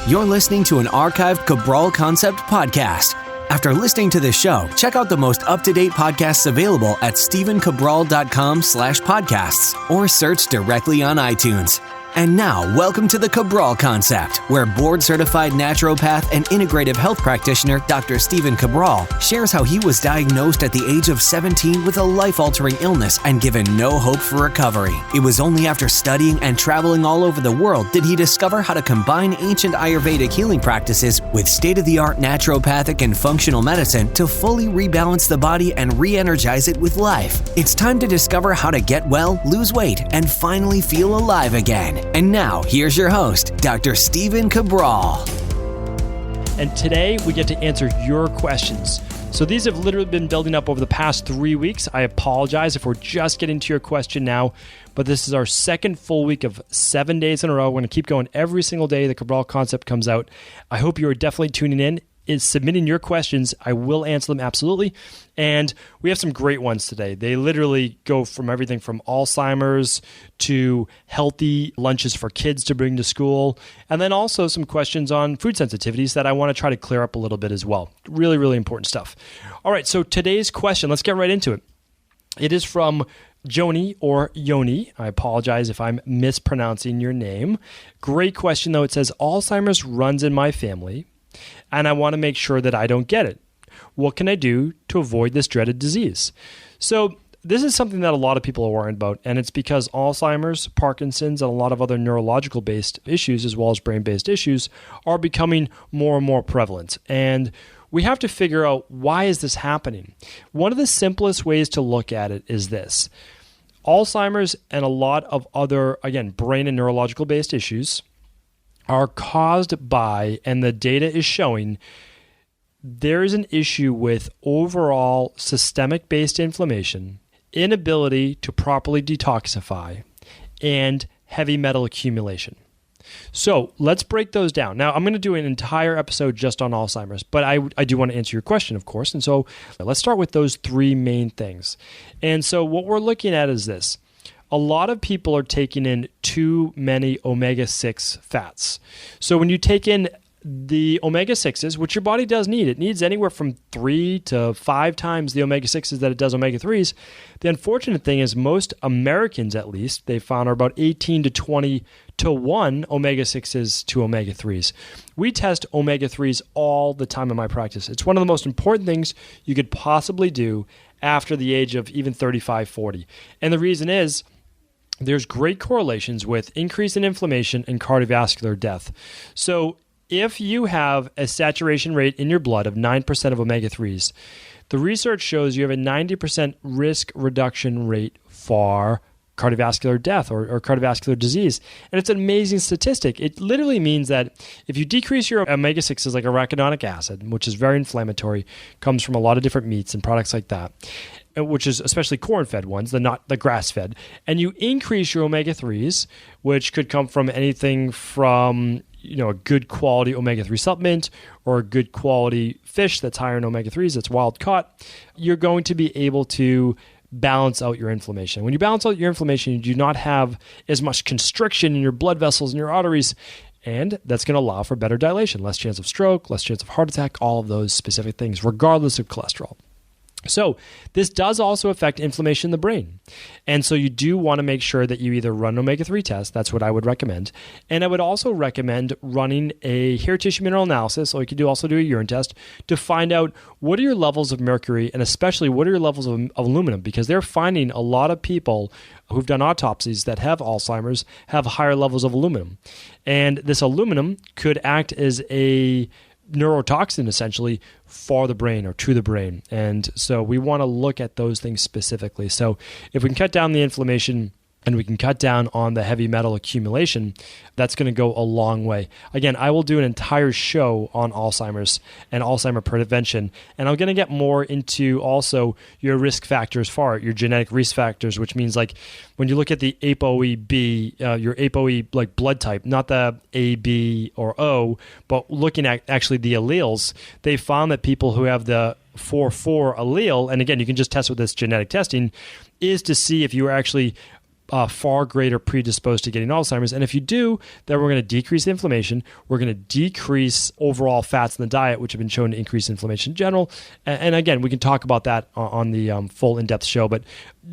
You're listening to an archived Cabral Concept podcast. After listening to this show, check out the most up-to-date podcasts available at stephencabral.com/podcasts or search directly on iTunes. And now, welcome to the Cabral Concept, where board-certified naturopath and integrative health practitioner Dr. Stephen Cabral shares how he was diagnosed at the age of 17 with a life-altering illness and given no hope for recovery. It was only after studying and traveling all over the world did he discover how to combine ancient Ayurvedic healing practices with state-of-the-art naturopathic and functional medicine to fully rebalance the body and re-energize it with life. It's time to discover how to get well, lose weight, and finally feel alive again. And now, here's your host, Dr. Stephen Cabral. And today, we get to answer your questions. So these have literally been building up over the past 3 weeks. I apologize if we're just getting to your question now, but this is our second full week of 7 days in a row. We're going to keep going every single day the Cabral Concept comes out. I hope you are definitely tuning in. Is submitting your questions. I will answer them absolutely. And we have some great ones today. They literally go from everything from Alzheimer's to healthy lunches for kids to bring to school. And then also some questions on food sensitivities that I want to try to clear up a little bit as well. Really, really important stuff. All right, so today's question, let's get right into it. It is from Joni or Joni. I apologize if I'm mispronouncing your name. Great question though. It says, Alzheimer's runs in my family, and I want to make sure that I don't get it. What can I do to avoid this dreaded disease? So this is something that a lot of people are worried about, and it's because Alzheimer's, Parkinson's, and a lot of other neurological-based issues, as well as brain-based issues, are becoming more and more prevalent. And we have to figure out, why is this happening? One of the simplest ways to look at it is this. Alzheimer's and a lot of other, again, brain and neurological-based issues are caused by, and the data is showing, there is an issue with overall systemic-based inflammation, inability to properly detoxify, and heavy metal accumulation. So let's break those down. Now, I'm going to do an entire episode just on Alzheimer's, but I do want to answer your question, of course. And so let's start with those three main things. And so what we're looking at is this. A lot of people are taking in too many omega-6 fats. So when you take in the omega-6s, which your body does need, it needs anywhere from 3 to 5 times the omega-6s that it does omega-3s. The unfortunate thing is most Americans, at least, they found are about 18 to 20 to 1 omega-6s to omega-3s. We test omega-3s all the time in my practice. It's one of the most important things you could possibly do after the age of even 35, 40. And the reason is, there's great correlations with increase in inflammation and cardiovascular death. So if you have a saturation rate in your blood of 9% of omega-3s, the research shows you have a 90% risk reduction rate for cardiovascular death or cardiovascular disease. And it's an amazing statistic. It literally means that if you decrease your omega-6s like arachidonic acid, which is very inflammatory, comes from a lot of different meats and products like that, which is especially corn-fed ones, not the grass-fed, and you increase your omega-3s, which could come from anything from a good quality omega-3 supplement or a good quality fish that's higher in omega-3s, that's wild caught, you're going to be able to balance out your inflammation. When you balance out your inflammation, you do not have as much constriction in your blood vessels and your arteries, and that's going to allow for better dilation, less chance of stroke, less chance of heart attack, all of those specific things, regardless of cholesterol. So this does also affect inflammation in the brain. And so you do want to make sure that you either run an omega-3 test, that's what I would recommend, and I would also recommend running a hair tissue mineral analysis, or you could also do a urine test to find out what are your levels of mercury and especially what are your levels of aluminum, because they're finding a lot of people who've done autopsies that have Alzheimer's have higher levels of aluminum. And this aluminum could act as a neurotoxin essentially for the brain or to the brain. And so we want to look at those things specifically. So if we can cut down the inflammation and we can cut down on the heavy metal accumulation, that's going to go a long way. Again, I will do an entire show on Alzheimer's and Alzheimer prevention, and I'm going to get more into also your risk factors for it, your genetic risk factors, which means like when you look at the ApoE-B, your ApoE like blood type, not the A, B, or O, but looking at actually the alleles, they found that people who have the 4/4 allele, and again, you can just test with this genetic testing, is to see if you are actually far greater predisposed to getting Alzheimer's. And if you do, then we're going to decrease inflammation. We're going to decrease overall fats in the diet, which have been shown to increase inflammation in general. And again, we can talk about that on the full in-depth show. But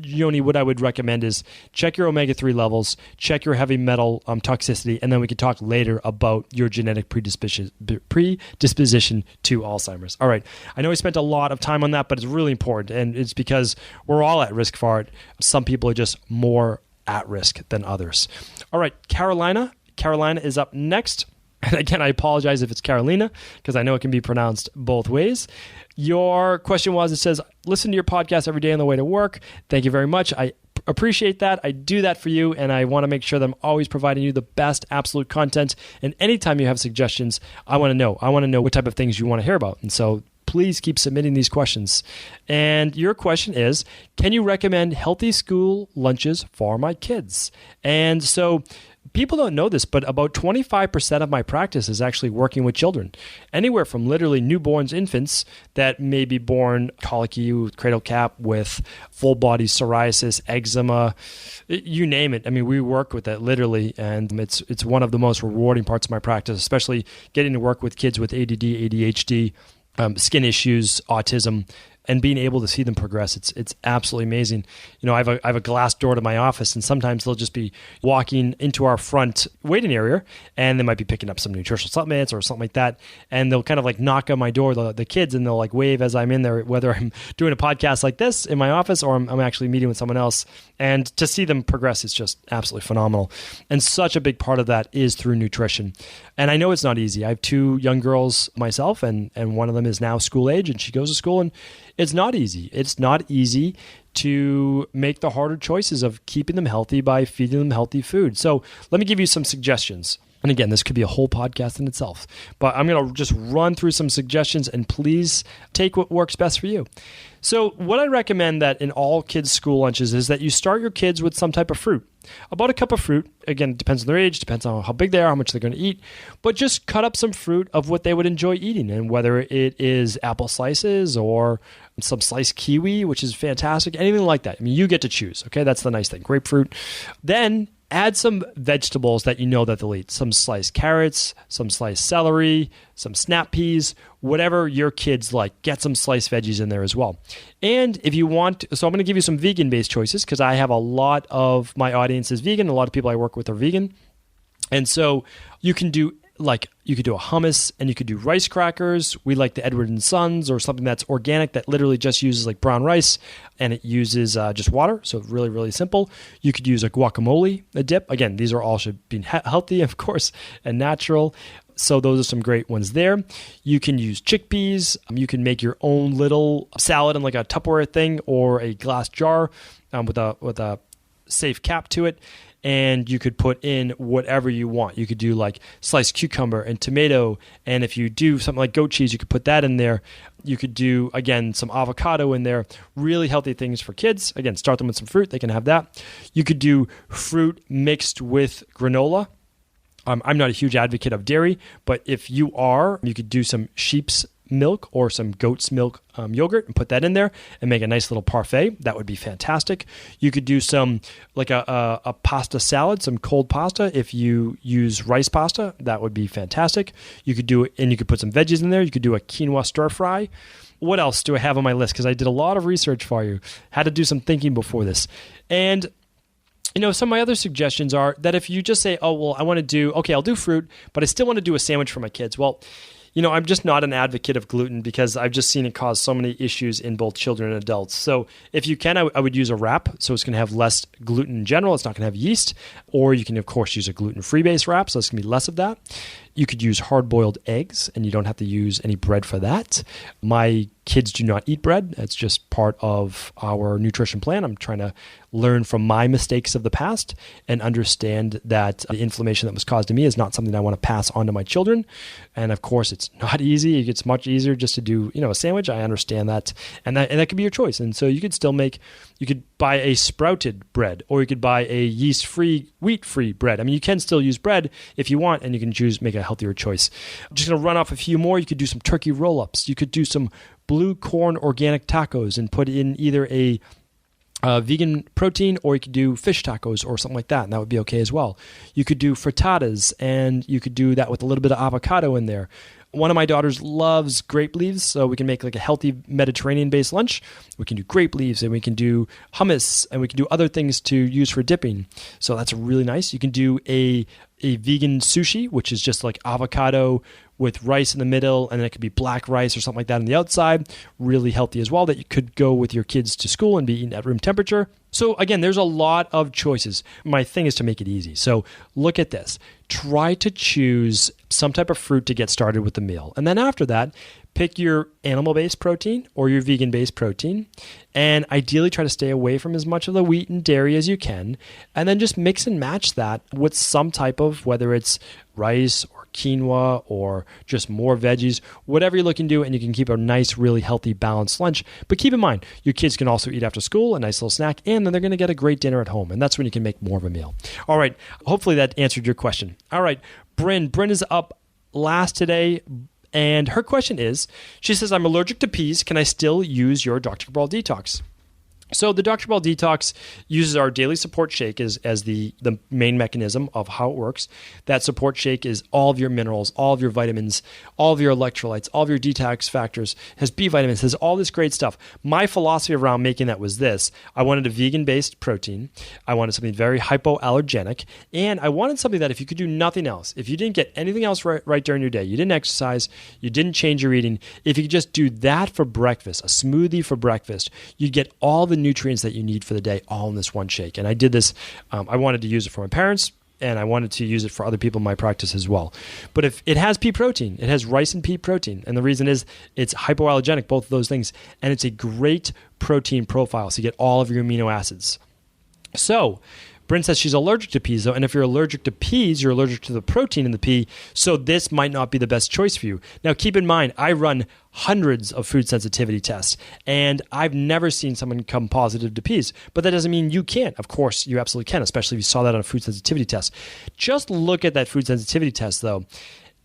Joni, what I would recommend is check your omega-3 levels, check your heavy metal toxicity, and then we can talk later about your genetic predisposition to Alzheimer's. All right. I know we spent a lot of time on that, but it's really important, and it's because we're all at risk for it. Some people are just more at risk than others. All right, Carolina. Carolina is up next. And again, I apologize if it's Carolina, because I know it can be pronounced both ways. Your question was, it says, listen to your podcast every day on the way to work. Thank you very much. I appreciate that. I do that for you, and I want to make sure that I'm always providing you the best absolute content. And anytime you have suggestions, I want to know. I want to know what type of things you want to hear about. And so please keep submitting these questions. And your question is, can you recommend healthy school lunches for my kids? And so people don't know this, but about 25% of my practice is actually working with children, anywhere from literally newborns, infants that may be born colicky, with cradle cap, with full body psoriasis, eczema, you name it. I mean, we work with that literally, and it's one of the most rewarding parts of my practice, especially getting to work with kids with ADD, ADHD, skin issues, autism, and being able to see them progress. It's absolutely amazing. You know, I have a glass door to my office, and sometimes they'll just be walking into our front waiting area, and they might be picking up some nutritional supplements or something like that, and they'll kind of like knock on my door, the kids, and they'll like wave as I'm in there, whether I'm doing a podcast like this in my office or I'm actually meeting with someone else. And to see them progress is just absolutely phenomenal. And such a big part of that is through nutrition. And I know it's not easy. I have 2 young girls myself, and one of them is now school age, and she goes to school, and it's not easy. It's not easy to make the harder choices of keeping them healthy by feeding them healthy food. So let me give you some suggestions. And again, this could be a whole podcast in itself, but I'm going to just run through some suggestions, and please take what works best for you. So what I recommend that in all kids' school lunches is that you start your kids with some type of fruit. About a cup of fruit. Again, it depends on their age, depends on how big they are, how much they're going to eat, but just cut up some fruit of what they would enjoy eating, and whether it is apple slices or some sliced kiwi, which is fantastic, anything like that. I mean, you get to choose, okay? That's the nice thing. Grapefruit. Then add some vegetables that you know that they'll eat. Some sliced carrots, some sliced celery, some snap peas, whatever your kids like. Get some sliced veggies in there as well. And if you want, so I'm going to give you some vegan-based choices, because I have a lot of my audience is vegan. A lot of people I work with are vegan. And so you can do you could do a hummus, and you could do rice crackers. We like the Edward and Sons, or something that's organic that literally just uses like brown rice, and it uses just water. So really, really simple. You could use a guacamole, a dip. Again, these are all should be healthy, of course, and natural. So those are some great ones there. You can use chickpeas. You can make your own little salad in like a Tupperware thing or a glass jar with a safe cap to it. And you could put in whatever you want. You could do like sliced cucumber and tomato. And if you do something like goat cheese, you could put that in there. You could do, again, some avocado in there. Really healthy things for kids. Again, start them with some fruit. They can have that. You could do fruit mixed with granola. I'm not a huge advocate of dairy, but if you are, you could do some sheep's milk or some goat's milk yogurt and put that in there and make a nice little parfait. That would be fantastic. You could do some like a pasta salad, some cold pasta. If you use rice pasta, that would be fantastic. You could do it, and you could put some veggies in there. You could do a quinoa stir fry. What else do I have on my list? Because I did a lot of research for you. Had to do some thinking before this. And some of my other suggestions are that if you just say, oh, well, I'll do fruit, but I still want to do a sandwich for my kids. Well, I'm just not an advocate of gluten, because I've just seen it cause so many issues in both children and adults. So if you can, I would use a wrap. So it's going to have less gluten in general. It's not going to have yeast. Or you can, of course, use a gluten-free based wrap. So it's going to be less of that. You could use hard-boiled eggs, and you don't have to use any bread for that. My kids do not eat bread. It's just part of our nutrition plan. I'm trying to learn from my mistakes of the past and understand that the inflammation that was caused to me is not something I want to pass on to my children. And of course, it's not easy. It's much easier just to do, a sandwich. I understand that. And that could be your choice. And so you could still you could buy a sprouted bread, or you could buy a yeast-free, wheat-free bread. I mean, you can still use bread if you want, and you can make a healthier choice. I'm just going to run off a few more. You could do some turkey roll-ups. You could do some blue corn organic tacos and put in either a vegan protein, or you could do fish tacos or something like that, and that would be okay as well. You could do frittatas, and you could do that with a little bit of avocado in there. One of my daughters loves grape leaves, so we can make like a healthy Mediterranean-based lunch. We can do grape leaves, and we can do hummus, and we can do other things to use for dipping. So that's really nice. You can do a vegan sushi, which is just like avocado with rice in the middle, and then it could be black rice or something like that on the outside. Really healthy as well, that you could go with your kids to school and be eaten at room temperature. So again, there's a lot of choices. My thing is to make it easy. So look at this. Try to choose some type of fruit to get started with the meal. And then after that, pick your animal-based protein or your vegan-based protein, and ideally try to stay away from as much of the wheat and dairy as you can, and then just mix and match that with some type of, whether it's rice or quinoa or just more veggies, whatever you're looking to do, and you can keep a nice, really healthy, balanced lunch. But keep in mind, your kids can also eat after school, a nice little snack, and then they're going to get a great dinner at home, and that's when you can make more of a meal. All right, hopefully that answered your question. All right, Bryn is up last today. And her question is, she says, I'm allergic to peas. Can I still use your Dr. Cabral Detox? So the Dr. Cabral Detox uses our daily support shake as the main mechanism of how it works. That support shake is all of your minerals, all of your vitamins, all of your electrolytes, all of your detox factors, has B vitamins, has all this great stuff. My philosophy around making that was this. I wanted a vegan-based protein. I wanted something very hypoallergenic. And I wanted something that if you could do nothing else, if you didn't get anything else right during your day, you didn't exercise, you didn't change your eating, if you could just do that for breakfast, a smoothie for breakfast, you'd get all the nutrients that you need for the day all in this one shake. And I did this, I wanted to use it for my parents, and I wanted to use it for other people in my practice as well. But if it has pea protein, it has rice and pea protein. And the reason is it's hypoallergenic, both of those things. And it's a great protein profile, so you get all of your amino acids. So Bryn says she's allergic to peas, though, and if you're allergic to peas, you're allergic to the protein in the pea, so this might not be the best choice for you. Now, keep in mind, I run hundreds of food sensitivity tests, and I've never seen someone come positive to peas, but that doesn't mean you can't. Of course, you absolutely can, especially if you saw that on a food sensitivity test. Just look at that food sensitivity test, though,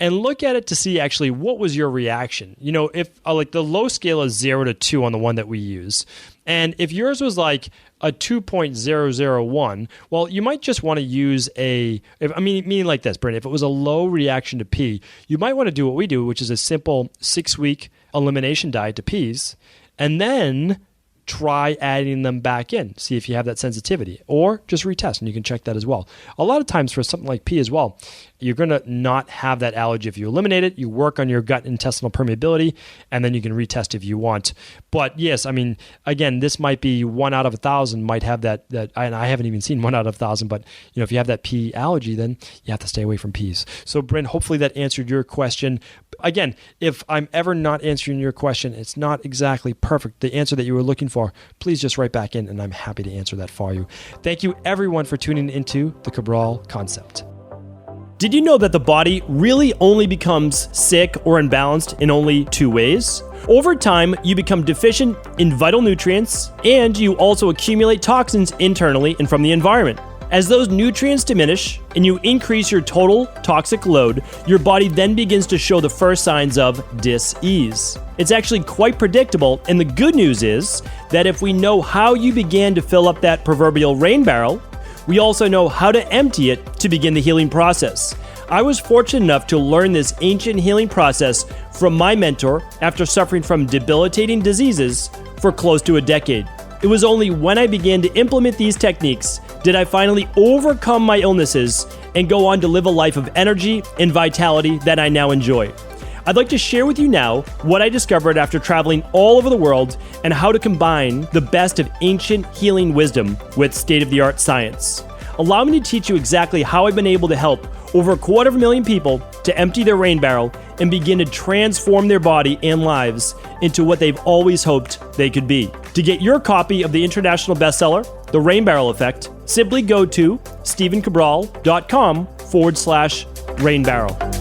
and look at it to see actually what was your reaction. You know, if like the low scale is 0 to 2 on the one that we use, and if yours was like a 2.001, well, you might just want to use meaning like this, Bryn, if it was a low reaction to pea, you might want to do what we do, which is a simple 6-week elimination diet to peas, and then try adding them back in, see if you have that sensitivity, or just retest, and you can check that as well. A lot of times for something like pea as well, you're going to not have that allergy if you eliminate it. You work on your gut intestinal permeability, and then you can retest if you want. But yes, I mean, again, this might be 1 out of 1,000 might have that, and I haven't even seen 1 out of 1,000, but you know, if you have that pea allergy, then you have to stay away from peas. So Bryn, hopefully that answered your question. Again, if I'm ever not answering your question, it's not exactly perfect, the answer that you were looking for, please just write back in, and I'm happy to answer that for you. Thank you everyone for tuning into the Cabral Concept. Did you know that the body really only becomes sick or imbalanced in only 2 ways? Over time, you become deficient in vital nutrients, and you also accumulate toxins internally and from the environment. As those nutrients diminish and you increase your total toxic load, your body then begins to show the first signs of dis-ease. It's actually quite predictable, and the good news is that if we know how you began to fill up that proverbial rain barrel, we also know how to empty it to begin the healing process. I was fortunate enough to learn this ancient healing process from my mentor after suffering from debilitating diseases for close to a decade. It was only when I began to implement these techniques did I finally overcome my illnesses and go on to live a life of energy and vitality that I now enjoy. I'd like to share with you now what I discovered after traveling all over the world and how to combine the best of ancient healing wisdom with state-of-the-art science. Allow me to teach you exactly how I've been able to help over 250,000 people to empty their rain barrel and begin to transform their body and lives into what they've always hoped they could be. To get your copy of the international bestseller, The Rain Barrel Effect, simply go to stephencabral.com/rainbarrel.